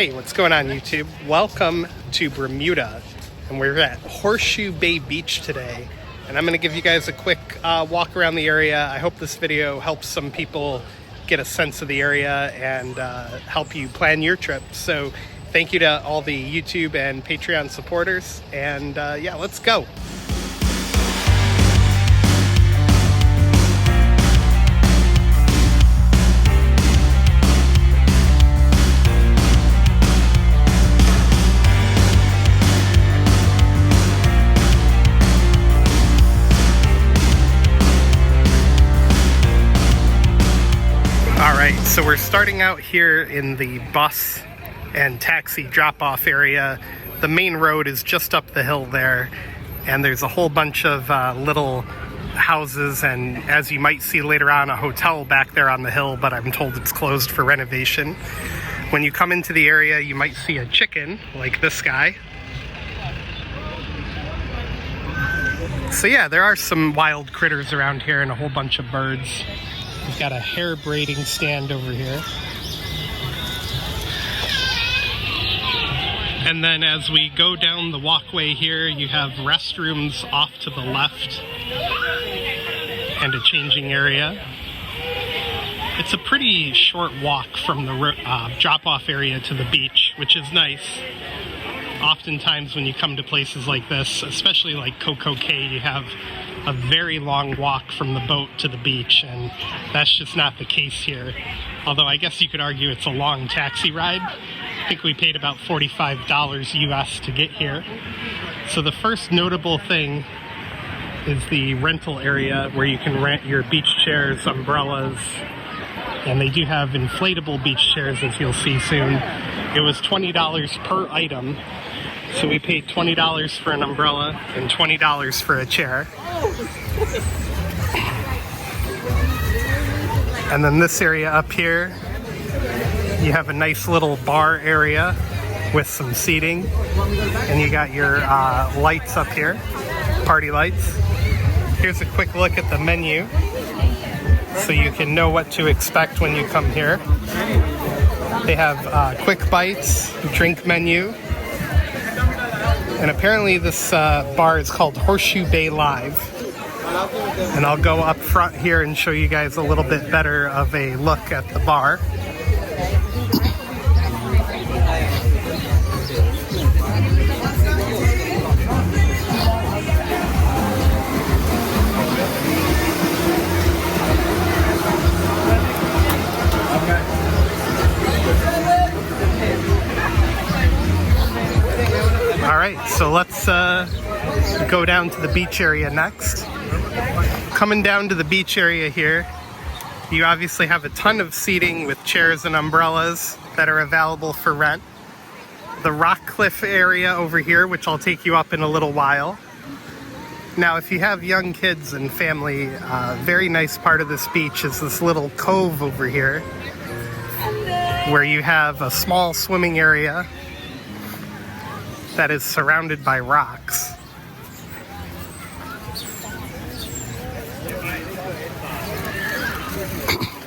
Hey, what's going on YouTube? Welcome to Bermuda, and we're at Horseshoe Bay Beach today, and I'm going to give you guys a quick walk around the area. I hope this video helps some people get a sense of the area and help you plan your trip. So thank you to all the YouTube and Patreon supporters, and yeah, let's go. So we're starting out here in the bus and taxi drop-off area. The main road is just up the hill there, and there's a whole bunch of little houses, and as you might see later on, a hotel back there on the hill, but I'm told it's closed for renovation. When you come into the area, you might see a chicken like this guy. So yeah, there are some wild critters around here and a whole bunch of birds. We've got a hair braiding stand over here. And then as we go down the walkway here, you have restrooms off to the left and a changing area. It's a pretty short walk from the drop-off area to the beach, which is nice. Oftentimes when you come to places like this, especially like Coco Cay, you have a very long walk from the boat to the beach, and that's just not the case here. Although I guess you could argue it's a long taxi ride. I think we paid about $45 US to get here. So the first notable thing is the rental area where you can rent your beach chairs, umbrellas, and they do have inflatable beach chairs, as you'll see soon. It was $20 per item. So we paid $20 for an umbrella and $20 for a chair. And then this area up here, you have a nice little bar area with some seating. And you got your lights up here, party lights. Here's a quick look at the menu so you can know what to expect when you come here. They have quick bites, drink menu. And apparently this bar is called Horseshoe Bay Live. And I'll go up front here and show you guys a little bit better of a look at the bar. Alright, so let's go down to the beach area next. Coming down to the beach area here, you obviously have a ton of seating with chairs and umbrellas that are available for rent. The rock cliff area over here, which I'll take you up in a little while. Now, if you have young kids and family, a very nice part of this beach is this little cove over here, where you have a small swimming area that is surrounded by rocks.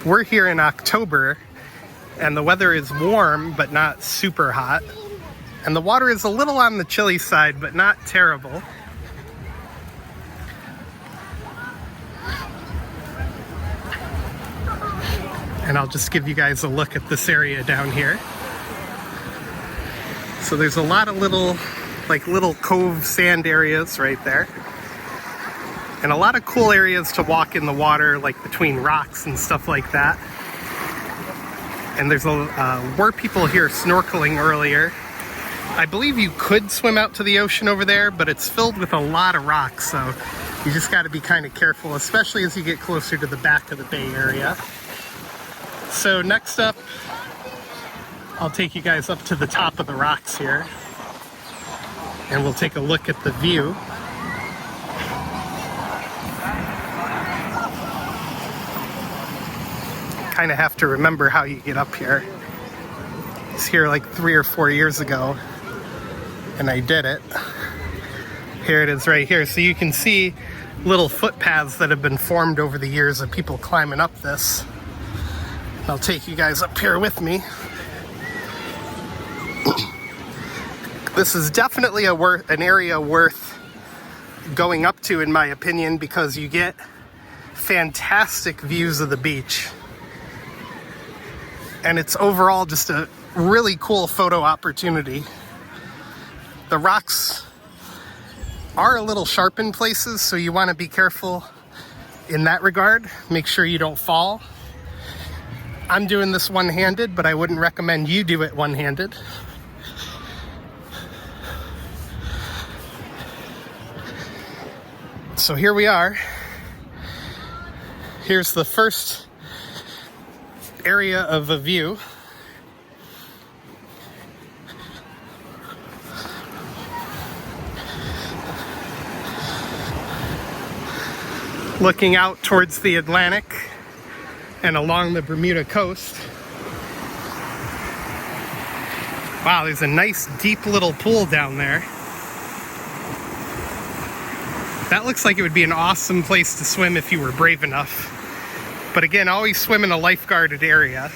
We're here in October, and the weather is warm, but not super hot. And the water is a little on the chilly side, but not terrible. And I'll just give you guys a look at this area down here. So there's a lot of little cove sand areas right there. And a lot of cool areas to walk in the water, like between rocks and stuff like that. And there's were people here snorkeling earlier. I believe you could swim out to the ocean over there, but it's filled with a lot of rocks, so you just got to be kind of careful, especially as you get closer to the back of the bay area. So next up, I'll take you guys up to the top of the rocks here, and we'll take a look at the view. Kind of have to remember how you get up here. I was here like 3 or 4 years ago, and I did it. Here it is right here. So you can see little footpaths that have been formed over the years of people climbing up this. I'll take you guys up here with me. This is definitely an area worth going up to, in my opinion, because you get fantastic views of the beach. And it's overall just a really cool photo opportunity. The rocks are a little sharp in places, so you want to be careful in that regard. Make sure you don't fall. I'm doing this one-handed, but I wouldn't recommend you do it one-handed. So here we are. Here's the first area of a view. Looking out towards the Atlantic and along the Bermuda coast. Wow, there's a nice deep little pool down there. That looks like it would be an awesome place to swim if you were brave enough. But again, always swim in a lifeguarded area.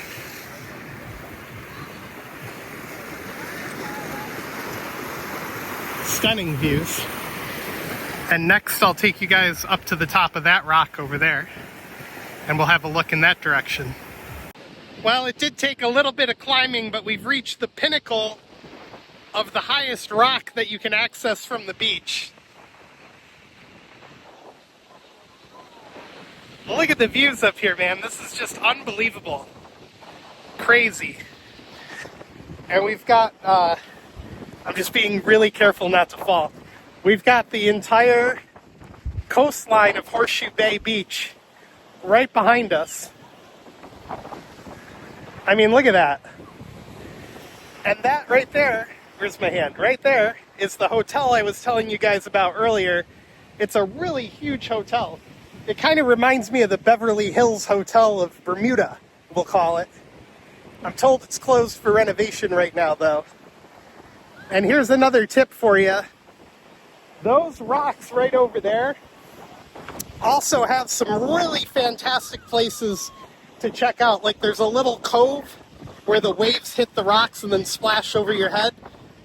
Stunning views. And next I'll take you guys up to the top of that rock over there, and we'll have a look in that direction. Well, it did take a little bit of climbing, but we've reached the pinnacle of the highest rock that you can access from the beach. Look at the views up here, man. This is just unbelievable. Crazy. And we've got, I'm just being really careful not to fall. We've got the entire coastline of Horseshoe Bay Beach right behind us. I mean, look at that. And that right there, where's my hand? Right there is the hotel I was telling you guys about earlier. It's a really huge hotel. It kind of reminds me of the Beverly Hills Hotel of Bermuda, we'll call it. I'm told it's closed for renovation right now, though. And here's another tip for you. Those rocks right over there also have some really fantastic places to check out. Like there's a little cove where the waves hit the rocks and then splash over your head.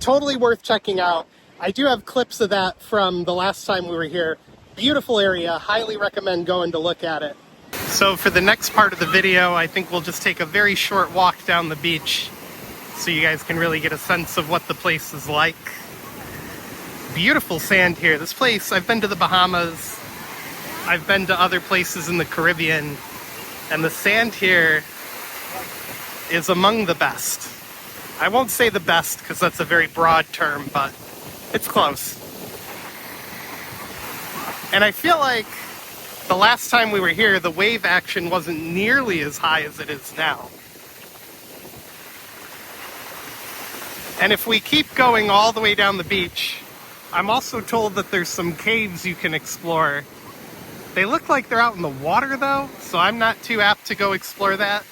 Totally worth checking out. I do have clips of that from the last time we were here. Beautiful area, highly recommend going to look at it. So for the next part of the video, I think we'll just take a very short walk down the beach so you guys can really get a sense of what the place is like. Beautiful sand here. This place, I've been to the Bahamas, I've been to other places in the Caribbean, and the sand here is among the best. I won't say the best because that's a very broad term, but it's close. And I feel like the last time we were here, the wave action wasn't nearly as high as it is now. And if we keep going all the way down the beach, I'm also told that there's some caves you can explore. They look like they're out in the water though, so I'm not too apt to go explore that.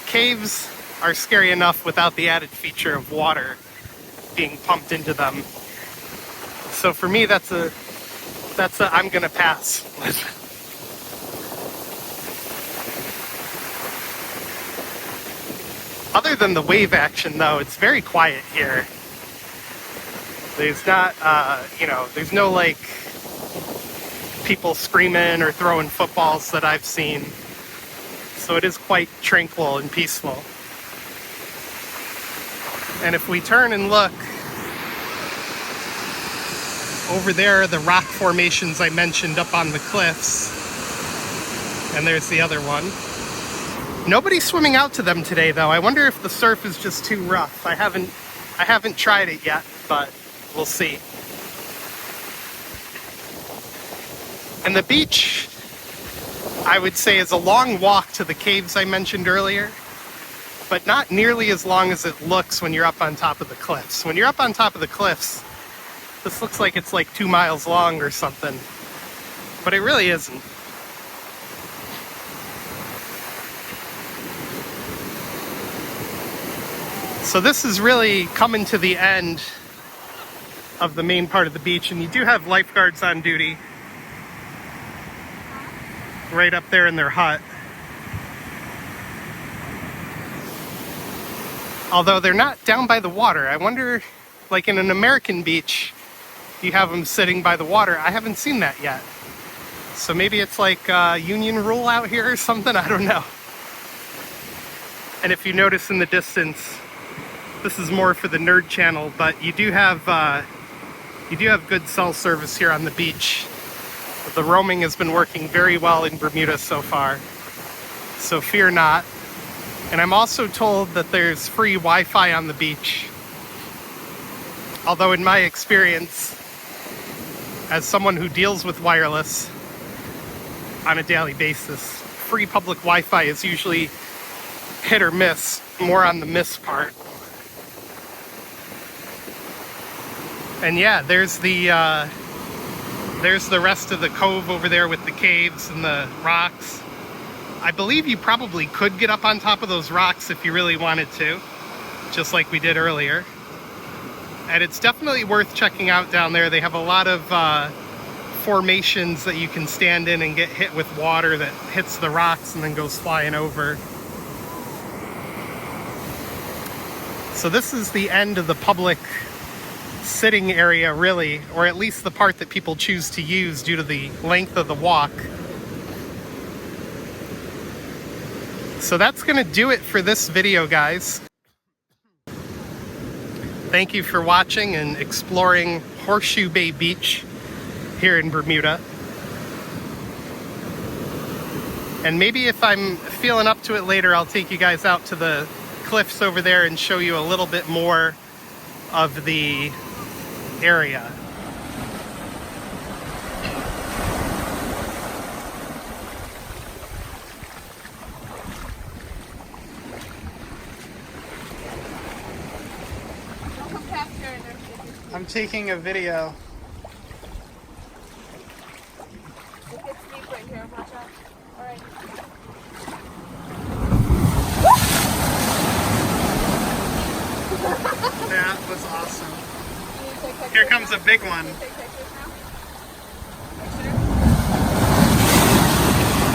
Caves are scary enough without the added feature of water being pumped into them. So for me, that's a I'm gonna pass. Other than the wave action though, it's very quiet here. There's not, there's no like people screaming or throwing footballs that I've seen. So it is quite tranquil and peaceful. And if we turn and look, over there are the rock formations I mentioned up on the cliffs. And there's the other one. Nobody's swimming out to them today though. I wonder if the surf is just too rough. I haven't tried it yet, but we'll see. And the beach, I would say, is a long walk to the caves I mentioned earlier, but not nearly as long as it looks when you're up on top of the cliffs. When you're up on top of the cliffs, this looks like it's like 2 miles long or something, but it really isn't. So this is really coming to the end of the main part of the beach, and you do have lifeguards on duty right up there in their hut. Although they're not down by the water. I wonder, like in an American beach, you have them sitting by the water. I haven't seen that yet. So maybe it's like union rule out here or something, I don't know. And if you notice in the distance, this is more for the nerd channel, but you do have good cell service here on the beach. The roaming has been working very well in Bermuda so far, so fear not. And I'm also told that there's free Wi-Fi on the beach. Although in my experience, as someone who deals with wireless on a daily basis, free public Wi-Fi is usually hit or miss, more on the miss part. And yeah, there's the rest of the cove over there with the caves and the rocks. I believe you probably could get up on top of those rocks if you really wanted to, just like we did earlier. And it's definitely worth checking out down there. They have a lot of formations that you can stand in and get hit with water that hits the rocks and then goes flying over. So this is the end of the public sitting area, really, or at least the part that people choose to use due to the length of the walk. So that's gonna do it for this video, guys. Thank you for watching and exploring Horseshoe Bay Beach here in Bermuda. And maybe if I'm feeling up to it later, I'll take you guys out to the cliffs over there and show you a little bit more of the area. I'm taking a video. It gets deep right here, watch out. Alright. That was awesome. Here comes a big one.